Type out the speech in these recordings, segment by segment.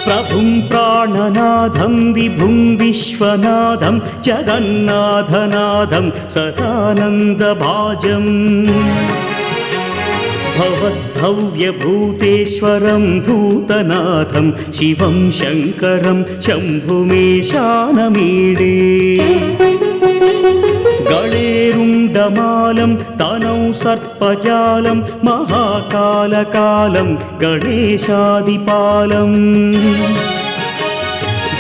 प्रभुं प्राणनाथं विभुं विश्वनाथं जगन्नाथनाथं सदानन्दभाजम् भवद्भव्यभूतेश्वरं भूतनाथं शिवं शङ्करं शम्भुमेशानमीडे गणेरुण्डमालं तनौ सर्पजालं महाकालकालं गणेशादिपालम्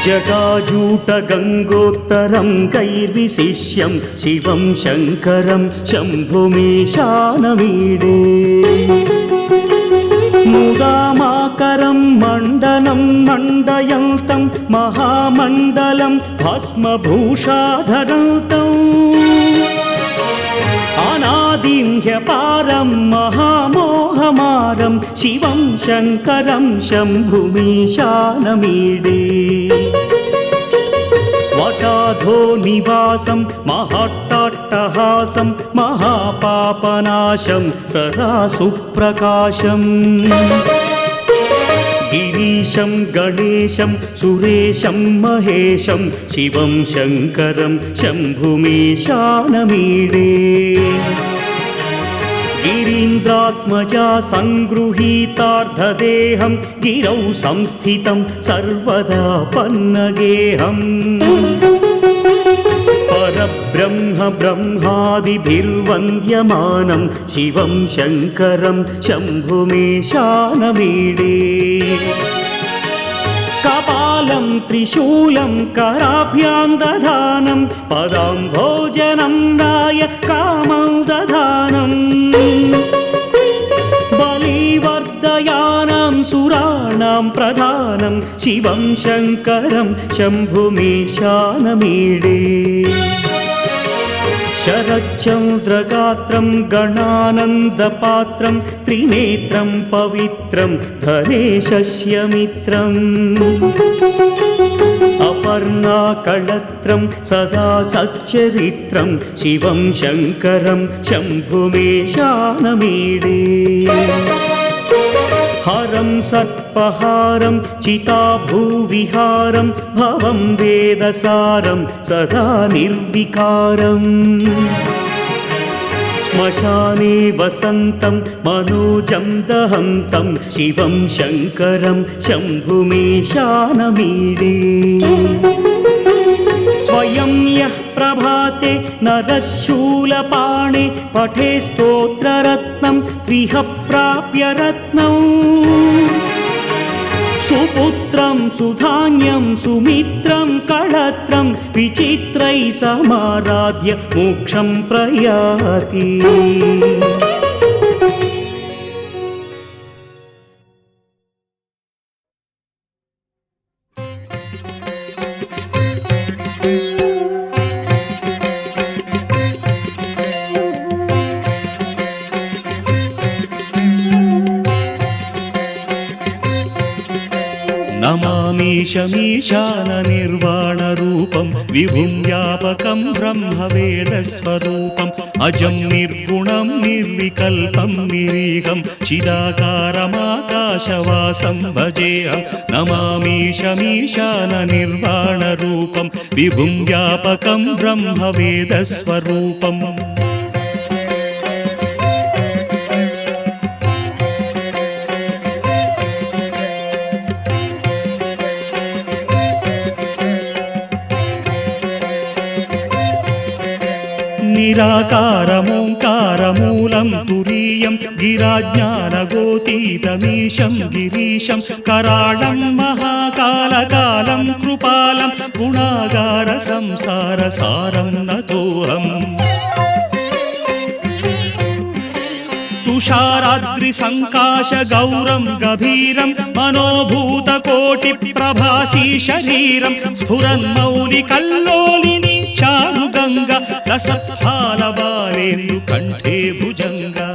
जटाजूटगङ्गोत्तरं कैर्विशिष्यं शिवं शङ्करं शम्भुमेशानमीडे मुदामाकरं मण्डनं मण्डयन्तं महामण्डलं भस्मभूषाधरन्तम् अनादिं ह्यपारं महामोहमारं शिवं शङ्करं शम्भुमेशानमीडे वटाधो निवासं महाट्टाट्टहासं महापापनाशं सदा सुप्रकाशम् गिरीशं गणेशं सुरेशं महेशं शिवं शङ्करं शम्भुमेशानमीडे गिरीन्द्रात्मजा सङ्गृहीतार्धदेहं गिरौ संस्थितं सर्वदा पन्नगेहम् परब्रह्म ब्रह्मादिभिर्वन्द्यमानं शिवं शङ्करं शम्भुमेशानमीडे कपालं त्रिशूलं कराभ्यां दधानं पदाम्भोजनं राय कामं दधानं बलिवर्धयानां सुराणां प्रधानं शिवं शङ्करं शम्भुमेशानमीडे शरच्चन्द्रगात्रं गणानन्दपात्रं त्रिनेत्रं पवित्रं धनेशस्य मित्रम् अपर्णाकळत्रं सदा सच्चरित्रं शिवं शङ्करं शम्भुमेशानमीडे हरं सर्पहारं चिताभूविहारं भवं वेदसारं सदा निर्विकारम् श्मशाने वसन्तं मनोजं दहन्तं शिवं शङ्करं शम्भुमेशानमीडे स्वयं यः प्रभाते नरशूलपाणे पठे स्तोत्ररत्नं त्रिह प्राप्य रत्नम् सुपुत्रं सुधान्यं सुमित्रं कळत्रं विचित्रैः समाराध्य मोक्षं प्रयाति नमामीशमीशाननिर्वाणरूपं विभुं व्यापकं ब्रह्मवेदस्वरूपम् अजं निर्गुणं निर्विकल्पं निरीहं चिदाकारमाकाशवासं भजेऽहं नमामीशमीशाननिर्वाणरूपं विभुं व्यापकं ब्रह्मवेदस्वरूपम् निराकारमोङ्कारमूलं तुरीयं गिराज्ञानगोतीतमीशं गिरीशं कराळं महाकालकालं कृपालं गुणागारसंसारसारं नतोऽहम् तुषाराद्रिसङ्काशगौरं गभीरं मनोभूतकोटिप्रभासी शरीरं स्फुरन्मौलिकल्लोलिनी चारुगङ्गा लसत्फालबालेन्दुकण्ठे भुजङ्गा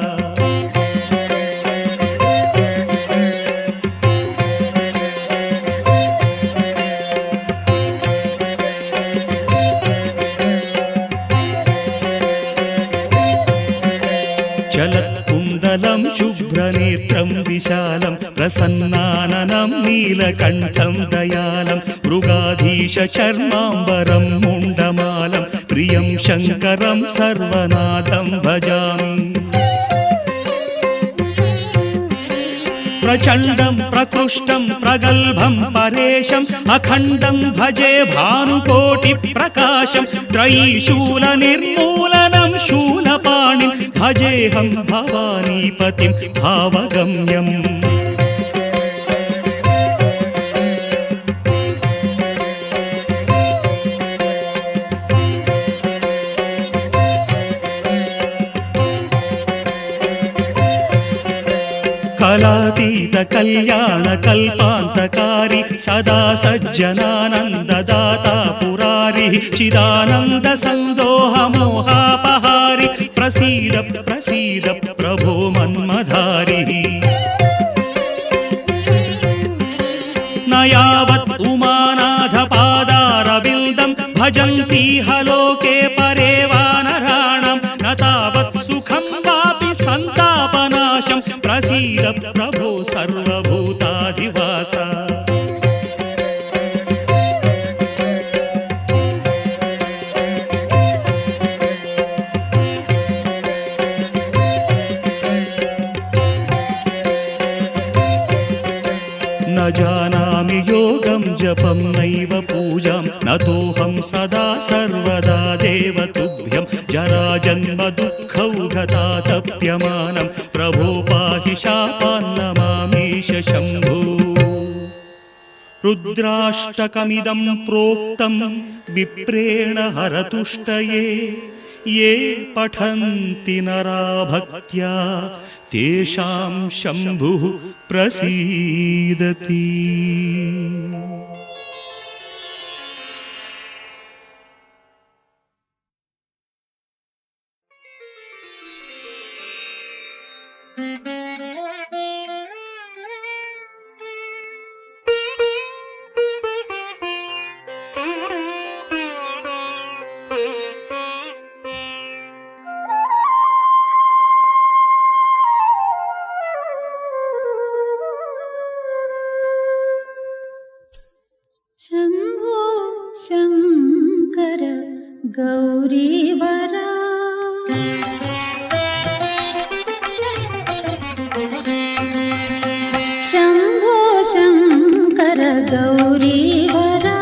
विशालं प्रसन्नाननं नीलकण्ठं दयालं मृगाधीशचर्माम्बरं मुण्डमालं प्रियं शङ्करं सर्वनाथं भजामि प्रचण्डं प्रकृष्टं प्रगल्भं परेशम् अखण्डं भजे भानुकोटिप्रकाशं त्रयीशूलनिर्मूलनं शूलपाणिं भजेऽहं भवानीपतिं भावगम्यम् कलातीत कल्याण कल्पान्तकारी सदा सज्जनानन्ददाता पुरारी चिदानन्द सन्दोह मोहापहारी प्रसीद प्रसीद प्रभो मन्मधारी न यावत् उमानाथ पादारविन्दं भजन्तीह लोके परे वानराणां न तावत् सुखं वापि सन्तापनाशं प्रसीद प्रभो सर्वभूताधिवास न जानामि योगं जपं नैव पूजां नतोऽहं सदा सर्वदा देव तुभ्यं जराजन्म दुःखौघतातप्यमानं प्रभो पाहि शापान्नमामीश शम्भो रुद्राष्टकमिदं प्रोक्तं विप्रेण हरतुष्टये ये पठन्ति नरा भक्त्या तेषां शम्भुः प्रसीदति शम्भो शङ्कर गौरीवरा शम्भो शङ्कर गौरीवरा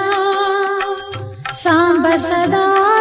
साम्ब सदा